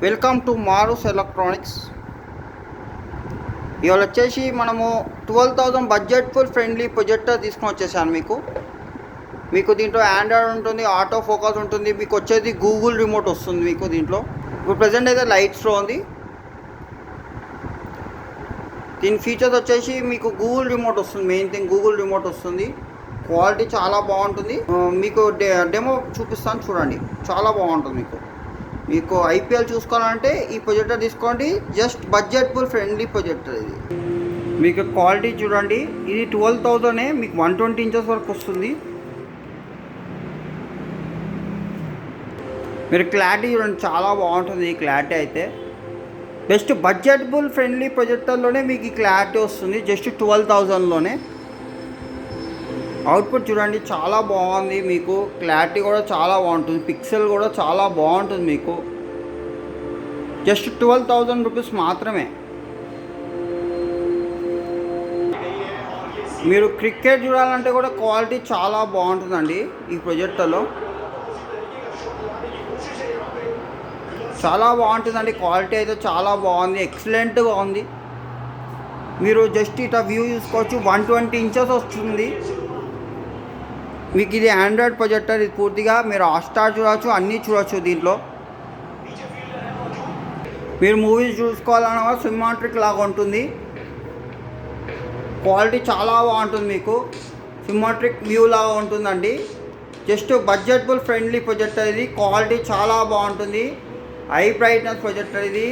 Welcome to మారుస్ electronics. ఇవాళ వచ్చేసి మనము 12,000 బడ్జెట్ ఫుల్ ఫ్రెండ్లీ ప్రొజెక్టర్ తీసుకొని వచ్చేసాను. మీకు దీంట్లో ఆండ్రాయిడ్ ఉంటుంది, ఆటో ఫోకస్ ఉంటుంది, మీకు వచ్చేది గూగుల్ రిమోట్ వస్తుంది. మీకు దీంట్లో ఇప్పుడు ప్రజెంట్ అయితే లైట్స్లో ఉంది. దీని ఫీచర్స్ వచ్చేసి మీకు గూగుల్ రిమోట్ వస్తుంది. మెయిన్ థింగ్ గూగుల్ రిమోట్ వస్తుంది. క్వాలిటీ చాలా బాగుంటుంది. మీకు డెమో చూపిస్తాను చూడండి, చాలా బాగుంటుంది. మీకు ఐపీఎల్ చూసుకోవాలంటే ఈ ప్రొజెక్టర్ తీసుకోండి. Just budget full friendly projector ఇది. మీకు క్వాలిటీ చూడండి, ఇది 12,000 మీకు 120 ఇంచెస్ వరకు వస్తుంది. మీరు క్లారిటీ చూడండి, చాలా బాగుంటుంది ఈ క్లారిటీ అయితే. బెస్ట్ బడ్జెట్ ఫుల్ ఫ్రెండ్లీ ప్రొజెక్టర్లోనే మీకు ఈ క్లారిటీ వస్తుంది, జస్ట్ 12,000లోనే. అవుట్పుట్ చూడండి, చాలా బాగుంది. మీకు క్లారిటీ కూడా చాలా బాగుంటుంది, పిక్సెల్ కూడా చాలా బాగుంటుంది. మీకు జస్ట్ 12,000 రూపీస్ మాత్రమే. మీరు క్రికెట్ చూడాలంటే కూడా క్వాలిటీ చాలా బాగుంటుందండి ఈ ప్రొజెక్టర్లో. చాలా బాగుంటుందండి, క్వాలిటీ అయితే చాలా బాగుంది, ఎక్సలెంట్గా ఉంది. మీరు జస్ట్ ఇట్లా వ్యూ చూసుకోవచ్చు, 120 ఇంచెస్ వస్తుంది. మీకు ఇది ఆండ్రాయిడ్ ప్రొజెక్టర్. ఇది పూర్తిగా మీరు హాట్స్టార్ చూడవచ్చు, అన్నీ చూడవచ్చు దీంట్లో. మీరు మూవీస్ చూసుకోవాలన్నా సినిమాట్రిక్ లాగా ఉంటుంది. క్వాలిటీ చాలా బాగుంటుంది, మీకు సినిమాట్రిక్ వ్యూ లాగా ఉంటుందండి. Just budget full friendly projector ఇది. క్వాలిటీ చాలా బాగుంటుంది, హై బ్రైట్నెస్ ప్రొజెక్టర్ ఇది.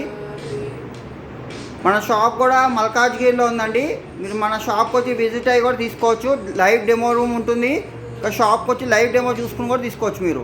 మన షాప్ కూడా మల్కాజ్గిరిలో ఉందండి. మీరు మన షాప్కి వచ్చి విజిట్ అయ్యి కూడా తీసుకోవచ్చు. లైవ్ డెమో రూమ్ ఉంటుంది, షాప్కి వచ్చి లైవ్ డెమో చూసుకుని కూడా తీసుకోవచ్చు మీరు.